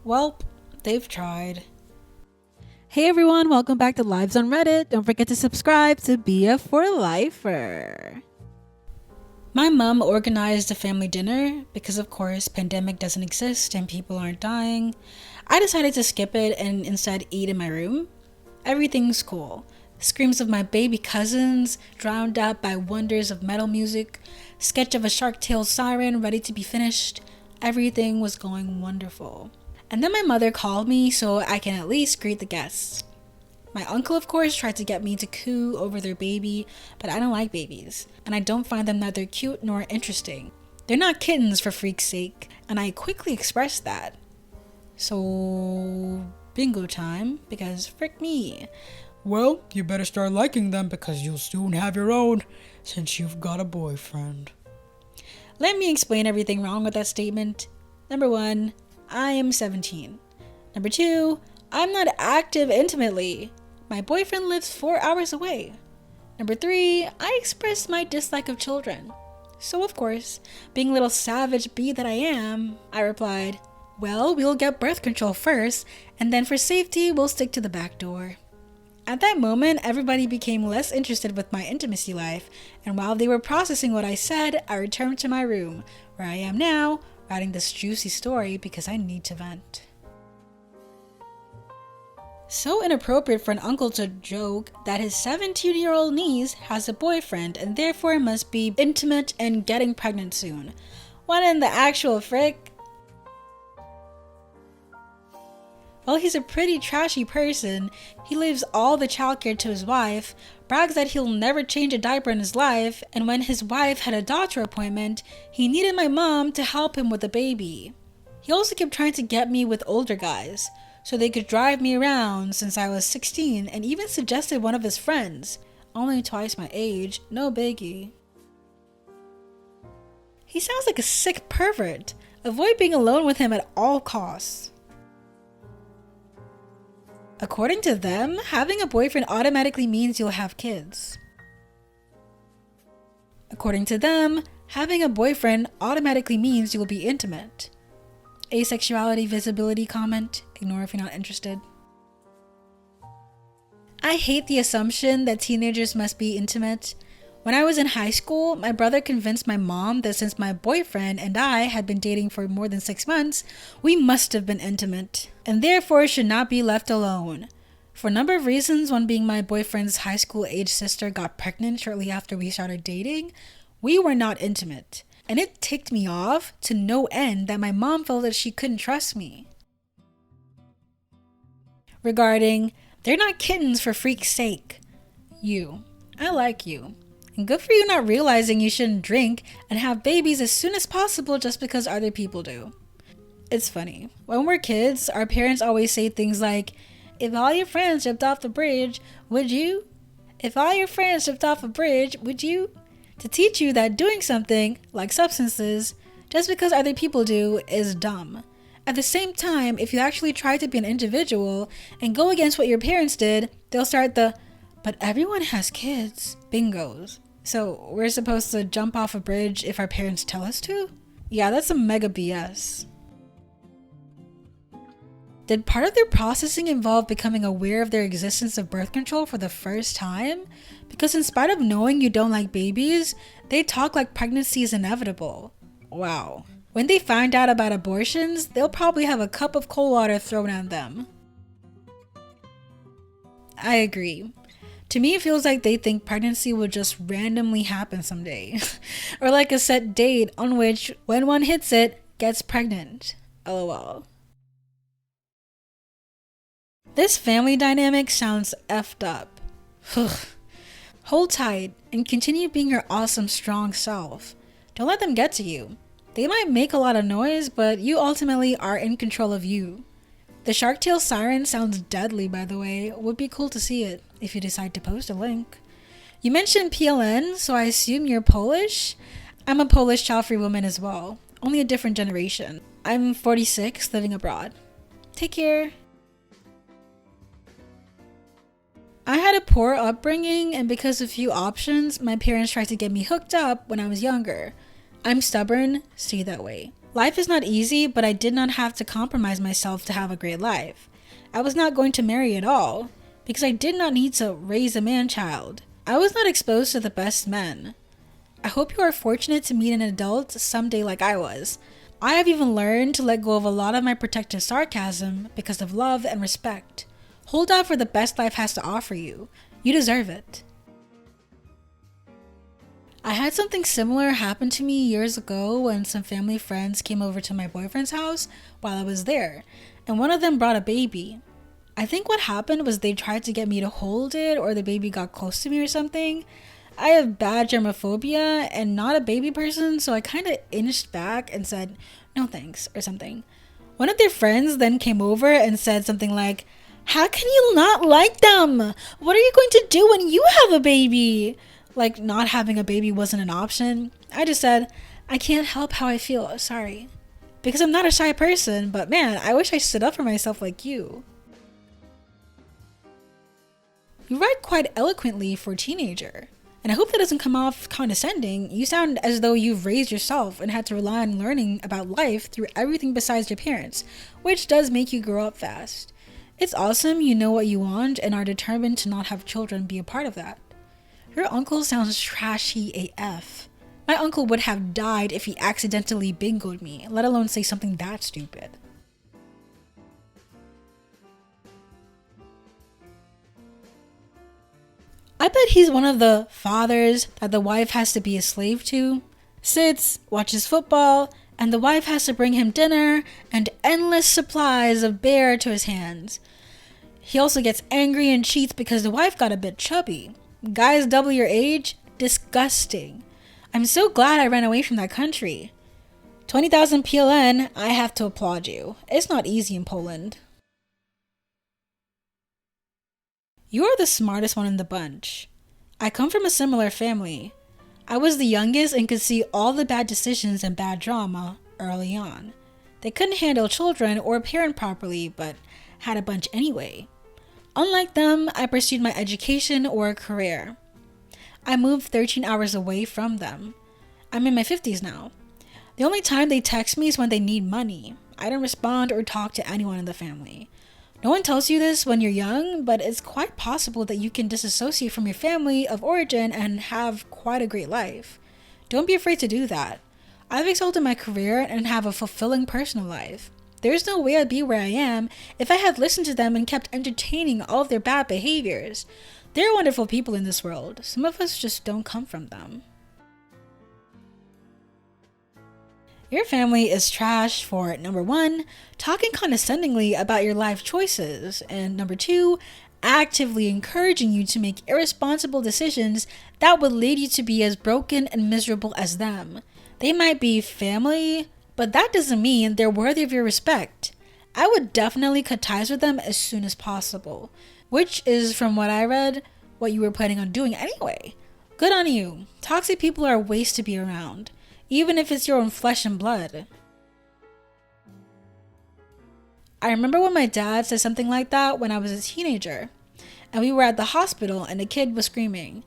Welp, they've tried. Hey everyone, welcome back to Lives on Reddit. Don't forget to subscribe to be a for lifer. My mom organized a family dinner because of course pandemic doesn't exist and people aren't dying. I decided to skip it and instead eat in my room. Everything's cool. Screams of my baby cousins drowned out by wonders of metal music. Sketch of a shark tail siren ready to be finished. Everything was going wonderful. And then my mother called me so I can at least greet the guests. My uncle, of course, tried to get me to coo over their baby, but I don't like babies, and I don't find them neither cute nor interesting. They're not kittens for freak's sake, and I quickly expressed that. So, bingo time, because frick me. Well, you better start liking them because you'll soon have your own, since you've got a boyfriend. Let me explain everything wrong with that statement. Number 1, I am 17. Number 2, I'm not active intimately. My boyfriend lives 4 hours away. Number 3, I expressed my dislike of children. So of course, being a little savage bee that I am, I replied, well, we'll get birth control first, and then for safety, we'll stick to the back door. At that moment, everybody became less interested with my intimacy life, and while they were processing what I said, I returned to my room, where I am now, writing this juicy story because I need to vent. So inappropriate for an uncle to joke that his 17-year-old niece has a boyfriend and therefore must be intimate and getting pregnant soon. What in the actual frick? While he's a pretty trashy person, he leaves all the childcare to his wife, brags that he'll never change a diaper in his life, and when his wife had a doctor appointment, he needed my mom to help him with the baby. He also kept trying to get me with older guys, so they could drive me around since I was 16 and even suggested one of his friends. Only twice my age, no biggie. He sounds like a sick pervert. Avoid being alone with him at all costs. According to them, having a boyfriend automatically means you'll have kids. According to them, having a boyfriend automatically means you will be intimate. Asexuality visibility comment. Ignore if you're not interested. I hate the assumption that teenagers must be intimate. When I was in high school, my brother convinced my mom that since my boyfriend and I had been dating for more than 6 months, we must have been intimate, and therefore should not be left alone. For a number of reasons, one being my boyfriend's high school age sister got pregnant shortly after we started dating, we were not intimate. And it ticked me off to no end that my mom felt that she couldn't trust me. Regarding, they're not kittens for freak's sake. I like you. And good for you not realizing you shouldn't drink and have babies as soon as possible just because other people do. It's funny. When we're kids, our parents always say things like, if all your friends jumped off the bridge, would you? If all your friends jumped off a bridge, would you? To teach you that doing something, like substances, just because other people do is dumb. At the same time, if you actually try to be an individual and go against what your parents did, they'll start the, but everyone has kids, bingos. So we're supposed to jump off a bridge if our parents tell us to? Yeah, that's some mega BS. Did part of their processing involve becoming aware of their existence of birth control for the first time? Because in spite of knowing you don't like babies, they talk like pregnancy is inevitable. Wow. When they find out about abortions, they'll probably have a cup of cold water thrown at them. I agree. To me, it feels like they think pregnancy will just randomly happen someday. Or like a set date on which, when one hits it, gets pregnant. LOL. This family dynamic sounds effed up. Hold tight and continue being your awesome, strong self. Don't let them get to you. They might make a lot of noise, but you ultimately are in control of you. The shark tail siren sounds deadly, by the way. Would be cool to see it if you decide to post a link. You mentioned PLN, so I assume you're Polish? I'm a Polish Childfree woman as well, only a different generation. I'm 46, living abroad. Take care. I had a poor upbringing, and because of few options, my parents tried to get me hooked up when I was younger. I'm stubborn, stay that way. Life is not easy, but I did not have to compromise myself to have a great life. I was not going to marry at all, because I did not need to raise a man-child. I was not exposed to the best men. I hope you are fortunate to meet an adult someday like I was. I have even learned to let go of a lot of my protective sarcasm because of love and respect. Hold out for the best life has to offer you. You deserve it. I had something similar happen to me years ago when some family friends came over to my boyfriend's house while I was there, and one of them brought a baby. I think what happened was they tried to get me to hold it, or the baby got close to me or something. I have bad germophobia and not a baby person, so I kind of inched back and said, "No thanks," or something. One of their friends then came over and said something like, "How can you not like them? What are you going to do when you have a baby?" Like not having a baby wasn't an option. I just said, "I can't help how I feel, sorry." Because I'm not a shy person, but man, I wish I stood up for myself like you. You write quite eloquently for a teenager. And I hope that doesn't come off condescending. You sound as though you've raised yourself and had to rely on learning about life through everything besides your parents, which does make you grow up fast. It's awesome you know what you want and are determined to not have children be a part of that. Your uncle sounds trashy AF. My uncle would have died if he accidentally bingoed me, let alone say something that stupid. I bet he's one of the fathers that the wife has to be a slave to. Sits, watches football, and the wife has to bring him dinner and endless supplies of beer to his hands. He also gets angry and cheats because the wife got a bit chubby. Guys double your age? Disgusting. I'm so glad I ran away from that country. 20,000 PLN, I have to applaud you. It's not easy in Poland. You are the smartest one in the bunch. I come from a similar family. I was the youngest and could see all the bad decisions and bad drama early on. They couldn't handle children or parent properly, but had a bunch anyway. Unlike them, I pursued my education or a career. I moved 13 hours away from them. I'm in my 50s now. The only time they text me is when they need money. I don't respond or talk to anyone in the family. No one tells you this when you're young, but it's quite possible that you can disassociate from your family of origin and have quite a great life. Don't be afraid to do that. I've excelled in my career and have a fulfilling personal life. There's no way I'd be where I am if I had listened to them and kept entertaining all of their bad behaviors. There are wonderful people in this world. Some of us just don't come from them. Your family is trash for, number 1, talking condescendingly about your life choices, and number 2, actively encouraging you to make irresponsible decisions that would lead you to be as broken and miserable as them. They might be family, but that doesn't mean they're worthy of your respect. I would definitely cut ties with them as soon as possible, which is, from what I read, what you were planning on doing anyway. Good on you. Toxic people are a waste to be around, even if it's your own flesh and blood. I remember when my dad said something like that when I was a teenager, and we were at the hospital and a kid was screaming.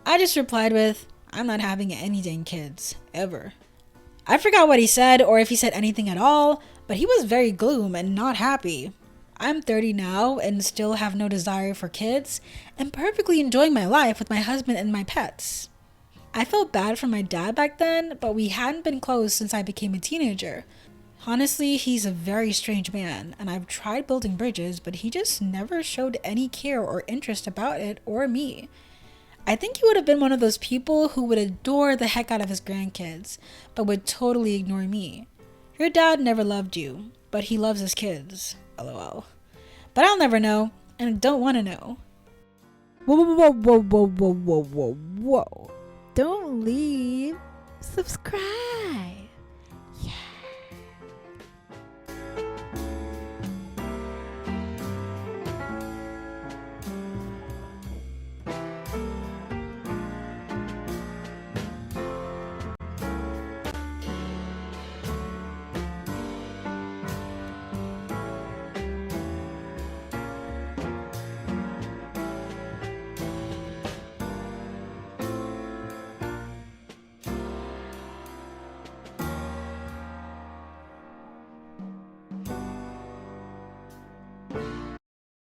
I just replied with, "I'm not having any dang kids, ever." I forgot what he said or if he said anything at all, but he was very gloom and not happy. I'm 30 now and still have no desire for kids and perfectly enjoying my life with my husband and my pets. I felt bad for my dad back then, but we hadn't been close since I became a teenager. Honestly, he's a very strange man, and I've tried building bridges, but he just never showed any care or interest about it or me. I think he would have been one of those people who would adore the heck out of his grandkids, but would totally ignore me. Your dad never loved you, but he loves his kids. LOL. But I'll never know, and don't want to know. Whoa, whoa, whoa, whoa, whoa, whoa, whoa, whoa. Don't leave. Subscribe.